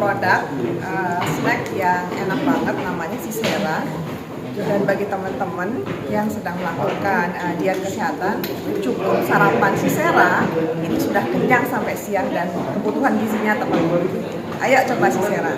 produk snack yang enak banget, namanya Sisera. Dan bagi teman-teman yang sedang melakukan diet kesehatan, cukup sarapan Sisera itu sudah kenyang sampai siang dan kebutuhan gizinya terpenuhi. Ayo coba Sisera.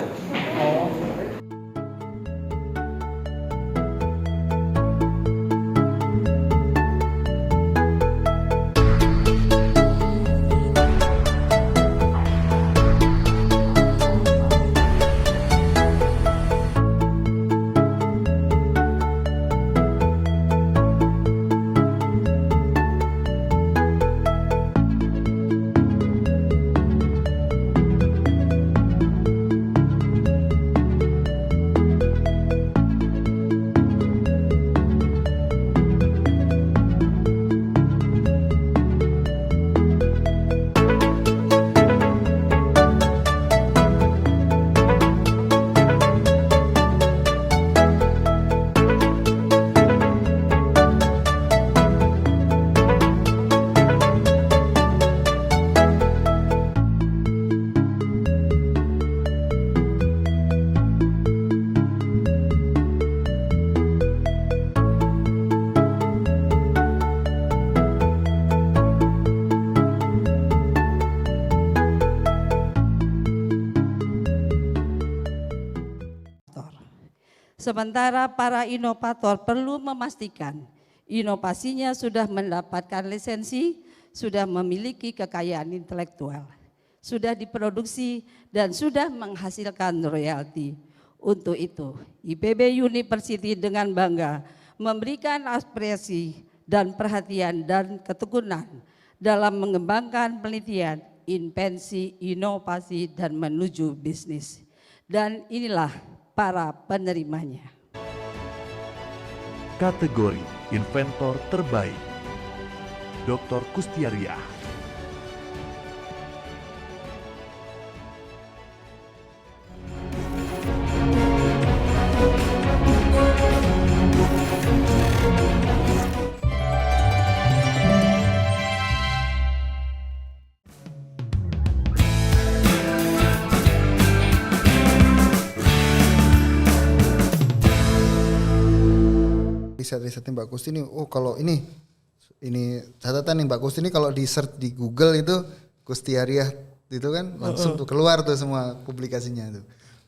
Sementara para inovator perlu memastikan inovasinya sudah mendapatkan lisensi, sudah memiliki kekayaan intelektual, sudah diproduksi dan sudah menghasilkan royalti. Untuk itu, IPB University dengan bangga memberikan aspirasi dan perhatian dan ketekunan dalam mengembangkan penelitian, invensi, inovasi dan menuju bisnis. Dan inilah para penerimanya. Kategori Inventor Terbaik Dr. Kustiariah. Riset-risetnya Mbak Kusti ini, kalau ini catatan nih Mbak Kusti ini, kalau di search di Google itu Kustiariah itu kan langsung tuh keluar tuh semua publikasinya tuh,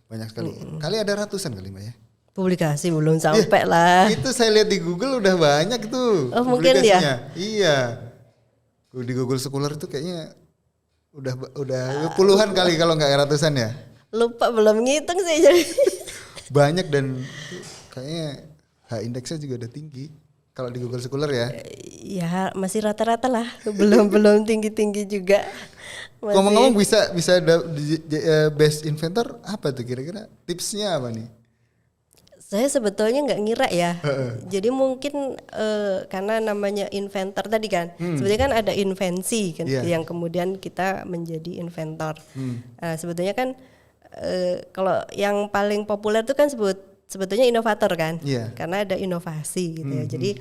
banyak sekali. Kali ada ratusan kali Mbak ya? Publikasi belum sampai lah. Itu saya lihat di Google udah banyak tuh mungkin publikasinya. ya. Iya, di Google Scholar itu kayaknya udah puluhan kali kalau nggak ratusan ya. Lupa, belum ngitung sih jadi. Banyak dan kayaknya H-indeksnya juga udah tinggi kalau di Google Scholar ya. Ya masih rata-rata lah, belum tinggi-tinggi juga. Ngomong-ngomong bisa best inventor apa tuh kira-kira? Tipsnya apa nih? Saya sebetulnya nggak ngira ya. Jadi mungkin karena namanya inventor tadi kan, sebetulnya kan ada invensi kan, yang kemudian kita menjadi inventor. Sebetulnya kan kalau yang paling populer itu kan sebetulnya inovator kan, karena ada inovasi gitu ya. Jadi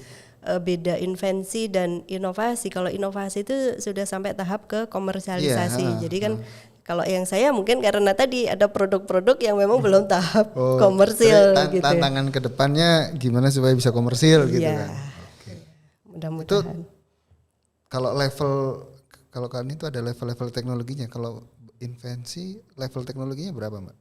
beda invensi dan inovasi. Kalau inovasi itu sudah sampai tahap ke komersialisasi. Jadi kan kalau yang saya mungkin karena tadi ada produk-produk yang memang belum tahap komersil gitu. Tantangan kedepannya gimana supaya bisa komersil gitu kan. Mudah-mudahan. Itu kalau kan itu ada level-level teknologinya. Kalau invensi level teknologinya berapa Mbak?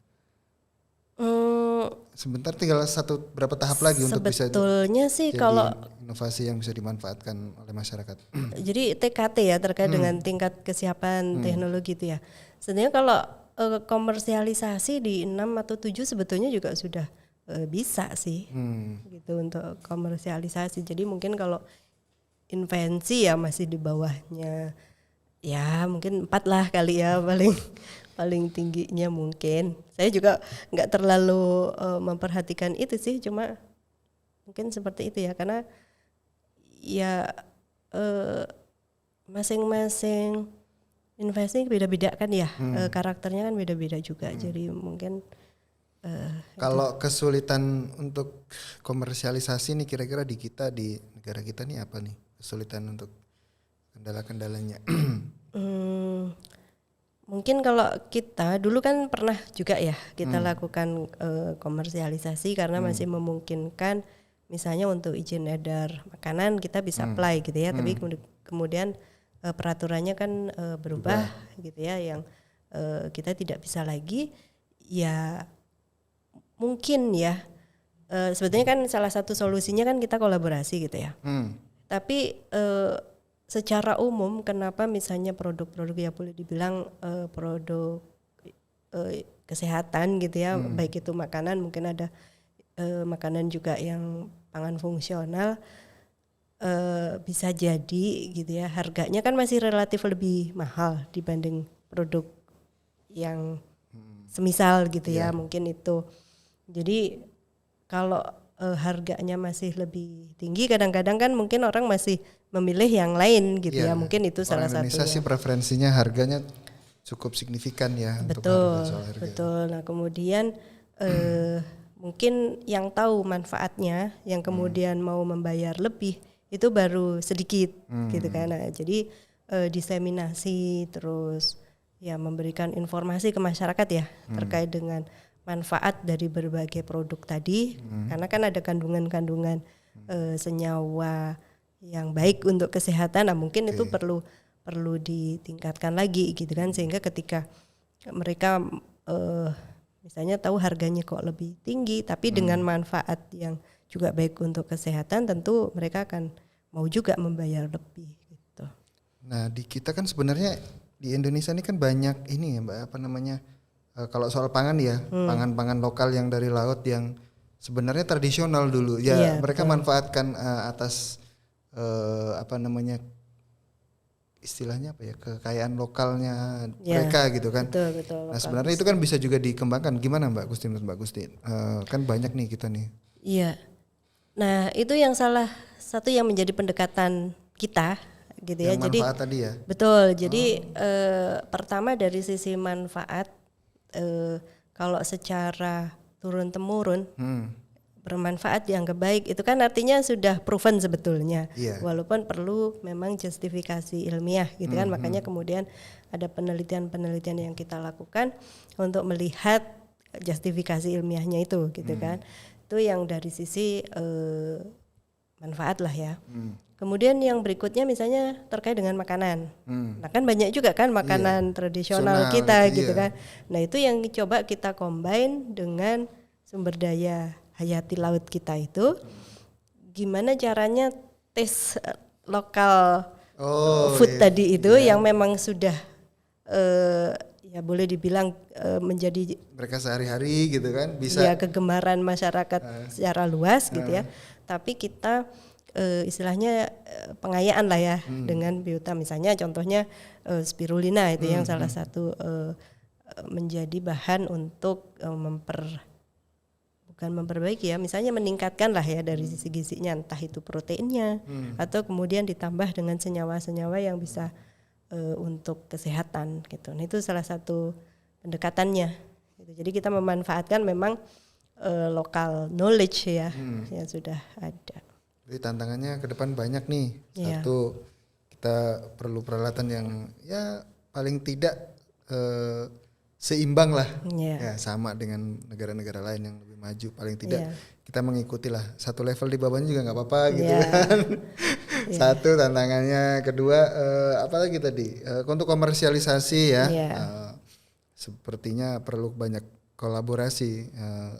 Sebentar tinggal berapa tahap lagi untuk bisa sebetulnya sih jadi kalau inovasi yang bisa dimanfaatkan oleh masyarakat. Jadi TKT ya terkait dengan tingkat kesiapan teknologi itu ya. Sebenarnya kalau komersialisasi di 6 atau 7 sebetulnya juga sudah bisa sih. Gitu untuk komersialisasi. Jadi mungkin kalau invensi ya masih di bawahnya. Ya mungkin 4 lah kali ya paling tingginya mungkin. Saya juga nggak terlalu memperhatikan itu sih, cuma mungkin seperti itu ya, karena ya masing-masing investasi beda-beda kan ya, karakternya kan beda-beda juga. Jadi mungkin kalau kesulitan untuk komersialisasi nih kira-kira di negara kita nih apa nih kesulitan untuk kendala-kendalanya? Mungkin kalau kita dulu kan pernah juga ya kita lakukan komersialisasi karena masih memungkinkan, misalnya untuk izin edar makanan kita bisa apply gitu ya, tapi kemudian peraturannya kan berubah gitu ya, yang kita tidak bisa lagi ya. Mungkin ya sebetulnya kan salah satu solusinya kan kita kolaborasi gitu ya. Tapi secara umum kenapa misalnya produk-produk ya boleh dibilang produk kesehatan gitu ya, baik itu makanan, mungkin ada makanan juga yang pangan fungsional, bisa jadi gitu ya harganya kan masih relatif lebih mahal dibanding produk yang semisal gitu ya, mungkin itu. Jadi kalau harganya masih lebih tinggi, kadang-kadang kan mungkin orang masih memilih yang lain gitu ya, mungkin itu salah satunya. Indonesia sih preferensinya harganya cukup signifikan ya. Betul, untuk harga. betul. Nah kemudian mungkin yang tahu manfaatnya, yang kemudian mau membayar lebih itu baru sedikit gitu kan. Nah, jadi diseminasi terus ya memberikan informasi ke masyarakat ya terkait dengan manfaat dari berbagai produk tadi, karena kan ada kandungan-kandungan senyawa yang baik untuk kesehatan. Nah mungkin itu perlu ditingkatkan lagi gitu kan, sehingga ketika mereka misalnya tahu harganya kok lebih tinggi tapi dengan manfaat yang juga baik untuk kesehatan, tentu mereka akan mau juga membayar lebih gitu. Nah di kita kan sebenarnya di Indonesia ini kan banyak ini ya Mbak, apa namanya, kalau soal pangan ya, pangan-pangan lokal yang dari laut yang sebenarnya tradisional dulu ya, mereka manfaatkan atas apa namanya, istilahnya apa ya, kekayaan lokalnya mereka gitu kan. Betul, nah sebenarnya itu kan bisa juga dikembangkan. Gimana Mbak Gusti? Kan banyak nih kita nih. Iya. Nah itu yang salah satu yang menjadi pendekatan kita gitu ya. Yang manfaat tadi ya. Betul. Jadi pertama dari sisi manfaat, kalau secara turun temurun bermanfaat dianggap baik, itu kan artinya sudah proven sebetulnya, walaupun perlu memang justifikasi ilmiah gitu kan. Makanya kemudian ada penelitian-penelitian yang kita lakukan untuk melihat justifikasi ilmiahnya itu gitu kan. Itu yang dari sisi manfaat lah ya. Kemudian yang berikutnya misalnya terkait dengan makanan. Nah kan banyak juga kan makanan tradisional kita gitu kan. Nah itu yang coba kita combine dengan sumber daya hayati laut kita itu, gimana caranya tes lokal food tadi itu yang memang sudah ya boleh dibilang menjadi mereka sehari-hari gitu kan, bisa ya kegemaran masyarakat secara luas gitu ya. Tapi kita istilahnya pengayaan lah ya dengan biota, misalnya contohnya spirulina itu yang salah satu menjadi bahan untuk bukan memperbaiki ya, misalnya meningkatkan lah ya dari sisi gizinya, entah itu proteinnya atau kemudian ditambah dengan senyawa-senyawa yang bisa untuk kesehatan gitu. Nah itu salah satu pendekatannya gitu. Jadi kita memanfaatkan memang local knowledge ya yang sudah ada. Jadi tantangannya ke depan banyak nih. Satu, kita perlu peralatan yang ya paling tidak seimbang lah, ya sama dengan negara-negara lain yang lebih maju. Paling tidak kita mengikuti lah, satu level di bawahnya juga nggak apa-apa gitu kan. Satu tantangannya. Kedua apa lagi tadi, untuk komersialisasi ya, sepertinya perlu banyak kolaborasi,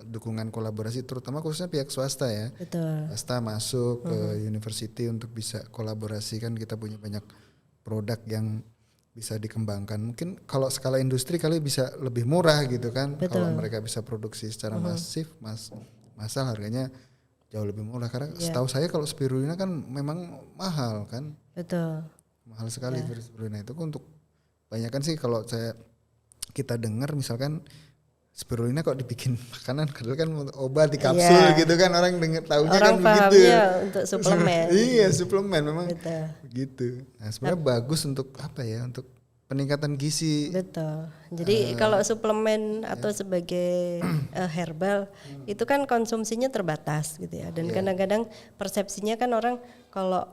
dukungan kolaborasi, terutama khususnya pihak swasta ya. Betul. Swasta masuk ke university untuk bisa kolaborasi, kan kita punya banyak produk yang bisa dikembangkan. Mungkin kalau skala industri kali bisa lebih murah gitu kan. Kalau mereka bisa produksi secara masif, massal, harganya jauh lebih murah. Karena setahu saya kalau spirulina kan memang mahal kan. Betul. Mahal sekali spirulina itu. Untuk banyak kan sih kalau kita dengar misalkan spirulina kok dibikin makanan, padahal kan obat di kapsul gitu kan, orang dengar tahunya kan begitu. Untuk suplemen. Iya, suplemen memang begitu. Nah, sebenarnya bagus untuk apa ya? Untuk peningkatan gizi. Betul. Jadi kalau suplemen atau sebagai herbal itu kan konsumsinya terbatas gitu ya. Dan kadang-kadang persepsinya kan orang kalau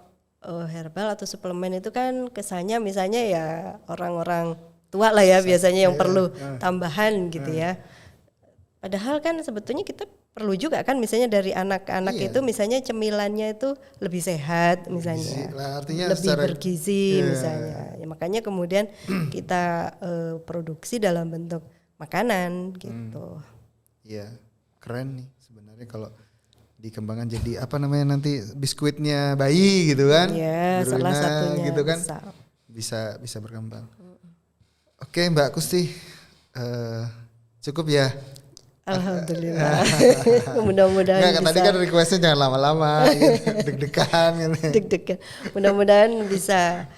herbal atau suplemen itu kan kesannya misalnya ya orang-orang tua lah ya biasanya yang perlu tambahan gitu ya. Padahal kan sebetulnya kita perlu juga kan misalnya dari anak-anak itu misalnya cemilannya itu lebih sehat misalnya, artinya lebih bergizi misalnya. Ya, makanya kemudian kita produksi dalam bentuk makanan gitu. Iya, keren nih sebenarnya kalau dikembangkan jadi apa namanya nanti biskuitnya bayi gitu kan? Iya, salah satunya gitu kan? Bisa berkembang. Oke Mbak Kusti, cukup ya. Alhamdulillah. Mudah-mudahan bisa. Tadi kan requestnya jangan lama-lama, gitu. Deg-degan gitu. Deg-degan. Mudah-mudahan bisa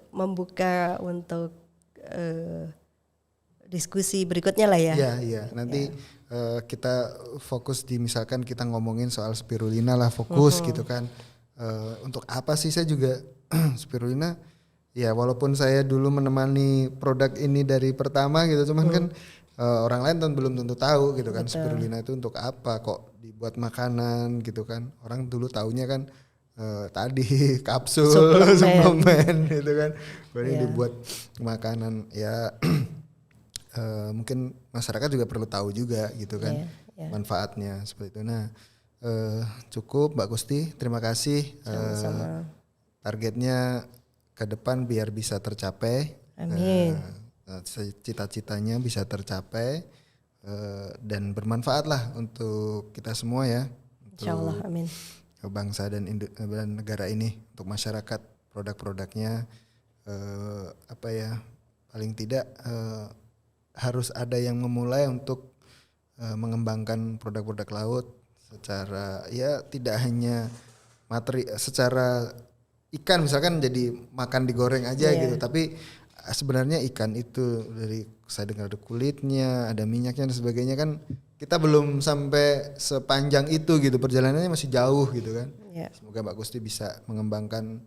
membuka untuk diskusi berikutnya lah ya. Iya. Nanti kita fokus di misalkan kita ngomongin soal spirulina lah fokus gitu kan. Untuk apa sih saya juga spirulina? Ya walaupun saya dulu menemani produk ini dari pertama gitu, cuman kan orang lain belum tentu tahu gitu kan. Betul. Spirulina itu untuk apa, kok dibuat makanan gitu kan. Orang dulu taunya kan tadi kapsul, suplemen gitu kan. Baru dibuat makanan ya. Mungkin masyarakat juga perlu tahu juga gitu kan manfaatnya seperti itu. Nah cukup Mbak Kusti, terima kasih. Sama-sama. Targetnya ke depan biar bisa tercapai. Amin. Cita-citanya bisa tercapai dan bermanfaat lah untuk kita semua ya, Insyaallah, amin. Bangsa dan negara ini, untuk masyarakat, produk-produknya paling tidak harus ada yang memulai untuk mengembangkan produk-produk laut secara ya tidak hanya materi, secara ikan misalkan jadi makan digoreng aja gitu, tapi sebenarnya ikan itu dari saya dengar ada kulitnya, ada minyaknya dan sebagainya kan, kita belum sampai sepanjang itu gitu, perjalanannya masih jauh gitu kan. Semoga Mbak Kusti bisa mengembangkan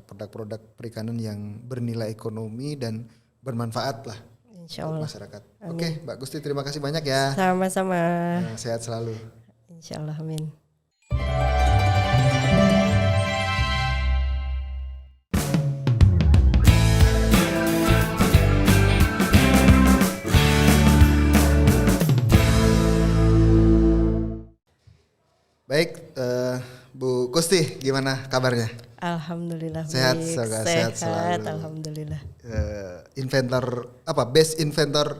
produk-produk perikanan yang bernilai ekonomi dan bermanfaat lah untuk masyarakat. Oke, Mbak Kusti terima kasih banyak ya. Sama-sama. Sehat selalu. Insyaallah, amin. Baik, Bu Kusti, gimana kabarnya? Alhamdulillah sehat, baik. Sehat selalu. Alhamdulillah. Inventor best inventor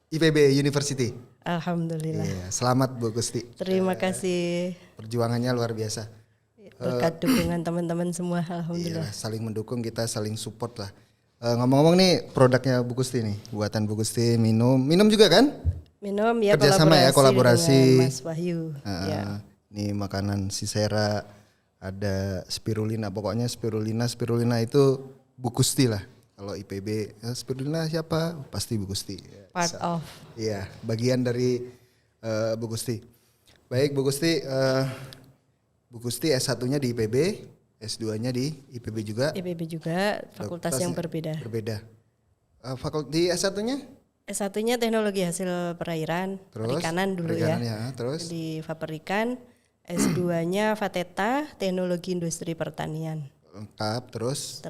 IPB University. Alhamdulillah. Selamat Bu Kusti. Terima kasih. Perjuangannya luar biasa. Berkat dukungan teman-teman semua, alhamdulillah. Saling mendukung, kita saling support lah. Ngomong-ngomong nih, produknya Bu Kusti nih, buatan Bu Kusti, minum juga kan? Minum ya, kolaborasi dengan Mas Wahyu. Ini makanan Sisera, ada spirulina, pokoknya spirulina itu Bu Kusti lah. Kalau IPB spirulina siapa? Pasti Bu Kusti. Part of. Iya, bagian dari Bu Kusti. Baik Bu Kusti, Bu Kusti S1-nya di IPB, S2-nya di IPB juga. IPB juga, fakultas yang berbeda. Di S1-nya? S1-nya teknologi hasil perairan, perikanan dulu ya. Terus di Faperikan. S2-nya Fateta, teknologi industri pertanian. Lengkap, terus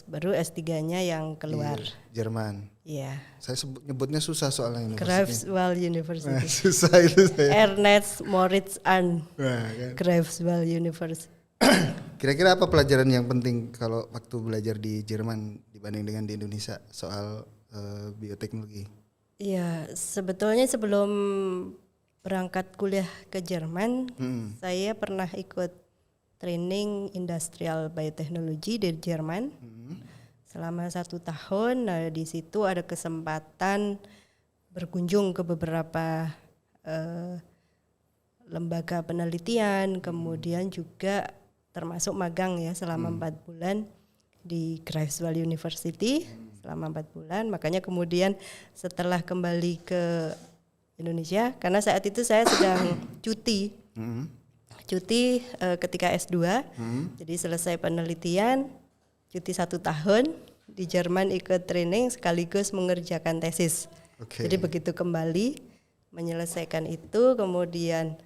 baru S3-nya yang keluar. Jerman. Iya. Saya nyebutnya susah soalnya ini. Greifswald University. Susah itu saya. Ernest Moritz Arndt. Greifswald University. Kira-kira apa pelajaran yang penting kalau waktu belajar di Jerman dibanding dengan di Indonesia soal bioteknologi? Iya, sebetulnya sebelum berangkat kuliah ke Jerman, saya pernah ikut training industrial bioteknologi di Jerman selama 1 tahun. Nah, di situ ada kesempatan berkunjung ke beberapa lembaga penelitian, kemudian juga termasuk magang ya selama 4 bulan di Greifswald University selama 4 bulan. Makanya kemudian setelah kembali ke Indonesia, karena saat itu saya sedang cuti ketika S2, jadi selesai penelitian, cuti 1 tahun di Jerman, ikut training sekaligus mengerjakan tesis. Jadi begitu kembali menyelesaikan itu, kemudian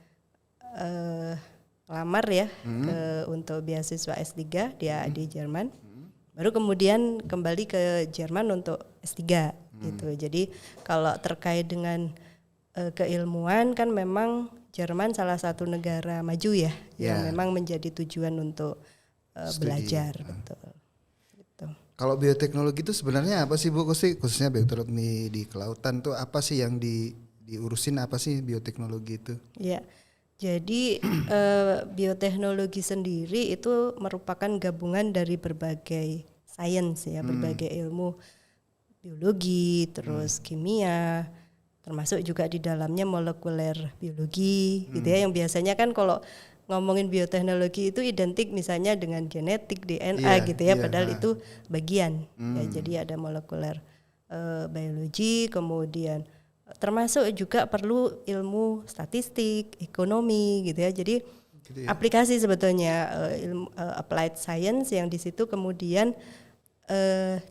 lamar ya untuk beasiswa S3 di Jerman. Baru kemudian kembali ke Jerman untuk S3 gitu. Jadi kalau terkait dengan keilmuan kan memang Jerman salah satu negara maju ya, yang memang menjadi tujuan untuk belajar, betul. Gitu. Kalau bioteknologi itu sebenarnya apa sih Bu Kusti? Khususnya bioteknologi di kelautan tuh apa sih yang diurusin, apa sih bioteknologi itu? Ya, jadi bioteknologi sendiri itu merupakan gabungan dari berbagai sains ya, berbagai ilmu biologi, terus kimia, termasuk juga di dalamnya molekuler biologi gitu ya, yang biasanya kan kalau ngomongin bioteknologi itu identik misalnya dengan genetik, DNA gitu ya, padahal itu bagian ya. Jadi ada molekuler biologi, kemudian termasuk juga perlu ilmu statistik, ekonomi gitu ya. Jadi aplikasi sebetulnya ilmu applied science yang di situ kemudian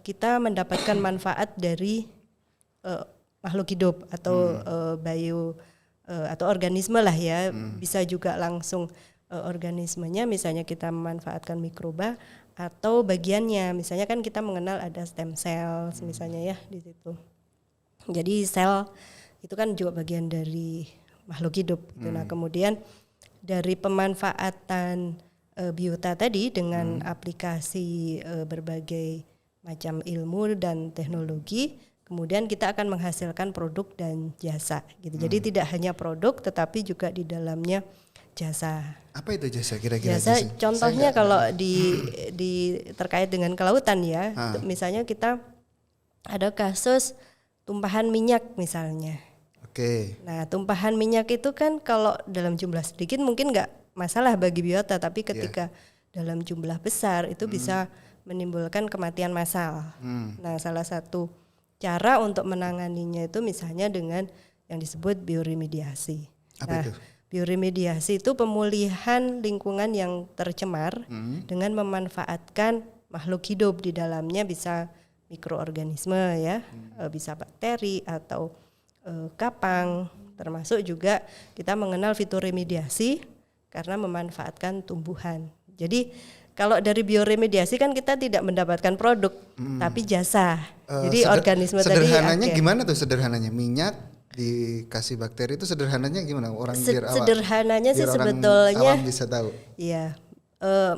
kita mendapatkan manfaat dari makhluk hidup atau bio atau organisme lah ya, bisa juga langsung organismenya, misalnya kita memanfaatkan mikroba atau bagiannya, misalnya kan kita mengenal ada stem cell misalnya ya di situ. Jadi sel itu kan juga bagian dari makhluk hidup. Nah kemudian dari pemanfaatan biota tadi dengan aplikasi berbagai macam ilmu dan teknologi, kemudian kita akan menghasilkan produk dan jasa gitu. Jadi tidak hanya produk tetapi juga di dalamnya jasa. Apa itu jasa kira-kira? Jasa contohnya kalau di terkait dengan kelautan ya, misalnya kita ada kasus tumpahan minyak misalnya. Oke. Nah tumpahan minyak itu kan kalau dalam jumlah sedikit mungkin nggak masalah bagi biota, tapi ketika dalam jumlah besar itu bisa menimbulkan kematian massal. Nah salah satu cara untuk menanganinya itu misalnya dengan yang disebut bioremediasi. Apa itu? Bioremediasi itu pemulihan lingkungan yang tercemar dengan memanfaatkan makhluk hidup di dalamnya, bisa mikroorganisme ya, bisa bakteri atau kapang, termasuk juga kita mengenal fitoremediasi karena memanfaatkan tumbuhan. Jadi kalau dari bioremediasi kan kita tidak mendapatkan produk, tapi jasa. Jadi organisme sederhananya gimana tuh sederhananya? Minyak dikasih bakteri itu sederhananya gimana? Orang sederhananya sih biar sebetulnya awam bisa tahu. Iya.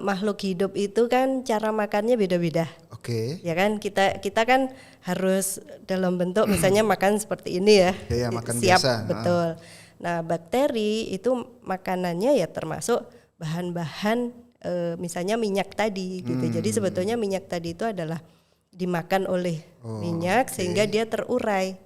Makhluk hidup itu kan cara makannya beda-beda. Oke. Ya kan kita kan harus dalam bentuk misalnya makan seperti ini ya. Ya, makan siap biasa. Betul. Nah, bakteri itu makanannya ya termasuk bahan-bahan misalnya minyak tadi gitu. Jadi sebetulnya minyak tadi itu adalah dimakan oleh minyak sehingga dia terurai.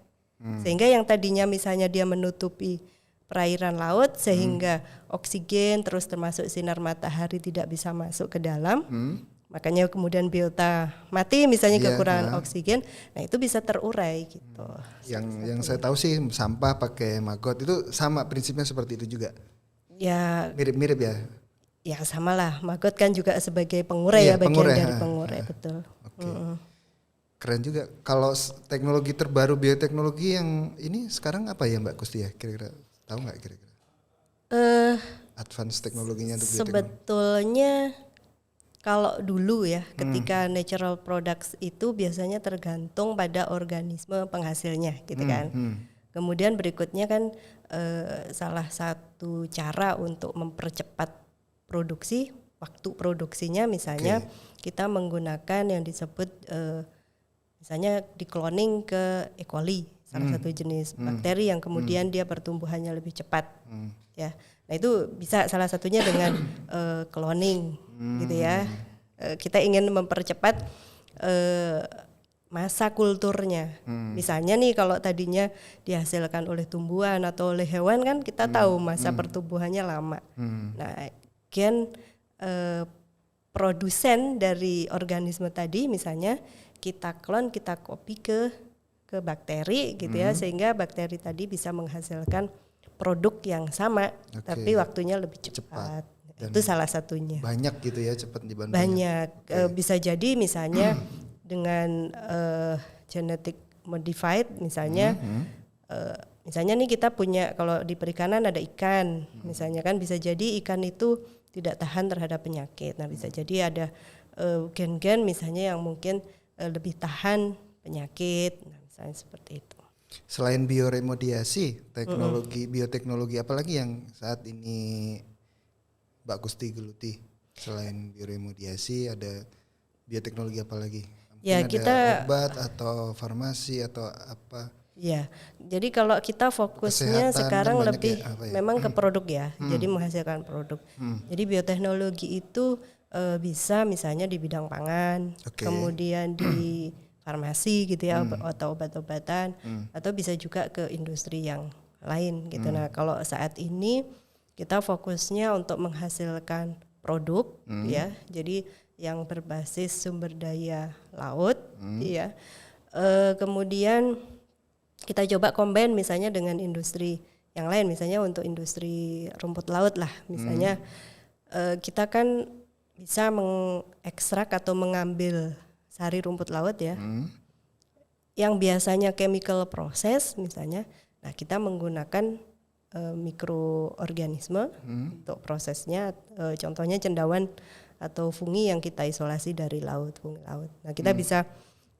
Sehingga yang tadinya misalnya dia menutupi perairan laut sehingga oksigen terus termasuk sinar matahari tidak bisa masuk ke dalam. Makanya kemudian biota mati misalnya kekurangan oksigen. Nah, itu bisa terurai gitu. Yang saya tahu sih sampah pakai maggot itu sama prinsipnya seperti itu juga. Ya mirip-mirip ya. Ya sama lah, maggot kan juga sebagai pengurai ya, bagian dari pengurai, betul. Keren juga. Kalau teknologi terbaru bioteknologi yang ini sekarang apa ya Mbak Kusti ya? Kira-kira tahu nggak kira-kira? Advance teknologinya untuk bioteknologi. Sebetulnya kalau dulu ya, ketika natural products itu biasanya tergantung pada organisme penghasilnya, gitu kan. Kemudian berikutnya kan salah satu cara untuk mempercepat produksi, waktu produksinya misalnya kita menggunakan yang disebut misalnya di-cloning ke E. coli, salah satu jenis bakteri yang kemudian dia pertumbuhannya lebih cepat. Ya. Nah, itu bisa salah satunya dengan cloning gitu ya. Kita ingin mempercepat masa kulturnya. Misalnya nih kalau tadinya dihasilkan oleh tumbuhan atau oleh hewan kan kita tahu masa pertumbuhannya lama. Nah, gen produsen dari organisme tadi misalnya kita klon, kita copy ke bakteri gitu ya, sehingga bakteri tadi bisa menghasilkan produk yang sama tapi waktunya lebih cepat. Itu salah satunya. Banyak gitu ya, cepat dibanding. Banyak. Bisa jadi misalnya dengan genetic modified misalnya misalnya nih kita punya, kalau di perikanan ada ikan misalnya kan, bisa jadi ikan itu tidak tahan terhadap penyakit. Nah, bisa jadi ada gen-gen misalnya yang mungkin lebih tahan penyakit, nah, misalnya seperti itu. Selain bioremediasi, teknologi bioteknologi apalagi yang saat ini Mbak Gusti geluti? Selain bioremediasi ada bioteknologi apa lagi? Mungkin Ya, ada kita obat atau farmasi atau apa? Ya, jadi kalau kita fokusnya Kesehatan sekarang kan banyak lebih ya, apa ya? memang ke produk ya, jadi menghasilkan produk. Jadi bioteknologi itu bisa misalnya di bidang pangan, Oke. kemudian di farmasi gitu ya, atau obat-obatan, atau bisa juga ke industri yang lain gitu. Nah, kalau saat ini kita fokusnya untuk menghasilkan produk ya, jadi yang berbasis sumber daya laut, ya. Kemudian kita coba combine misalnya dengan industri yang lain, misalnya untuk industri rumput laut lah, misalnya kita kan bisa mengekstrak atau mengambil sari rumput laut ya, yang biasanya chemical process misalnya, nah kita menggunakan mikroorganisme untuk prosesnya, contohnya cendawan atau fungi yang kita isolasi dari laut, fungi laut. Nah kita bisa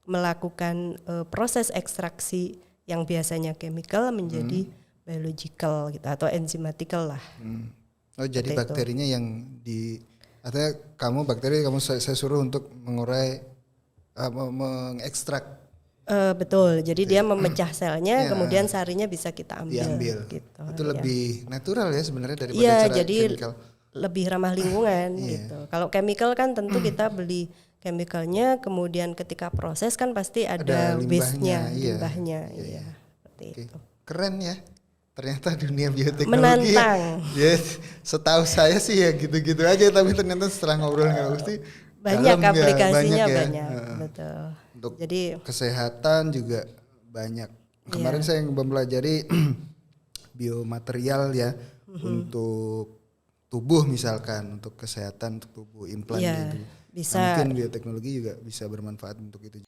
melakukan proses ekstraksi yang biasanya chemical menjadi biological gitu atau enzymatikal lah. Oh jadi Seperti bakterinya yang artinya kamu saya suruh untuk mengurai mengekstrak. Betul. Jadi dia memecah selnya, kemudian sarinya bisa kita ambil. Diambil. Gitu, Itu ya. lebih natural ya sebenarnya daripada Iya, cara jadi chemical. lebih ramah lingkungan gitu. Kalau chemical kan tentu kita beli chemicalnya, kemudian ketika proses kan pasti ada waste-nya, limbahnya, iya. Seperti Oke. itu. Keren ya. Ternyata dunia bioteknologi Menantang. ya setahu saya sih ya gitu-gitu aja, tapi ternyata setelah ngobrol dengan Gusti Banyak dalam ya, aplikasinya, ya. banyak. Betul. Untuk Jadi kesehatan juga banyak. Kemarin saya mempelajari biomaterial ya untuk tubuh misalkan, untuk kesehatan, untuk tubuh implan Iya, gitu. bisa. Nah, mungkin bioteknologi juga bisa bermanfaat untuk itu.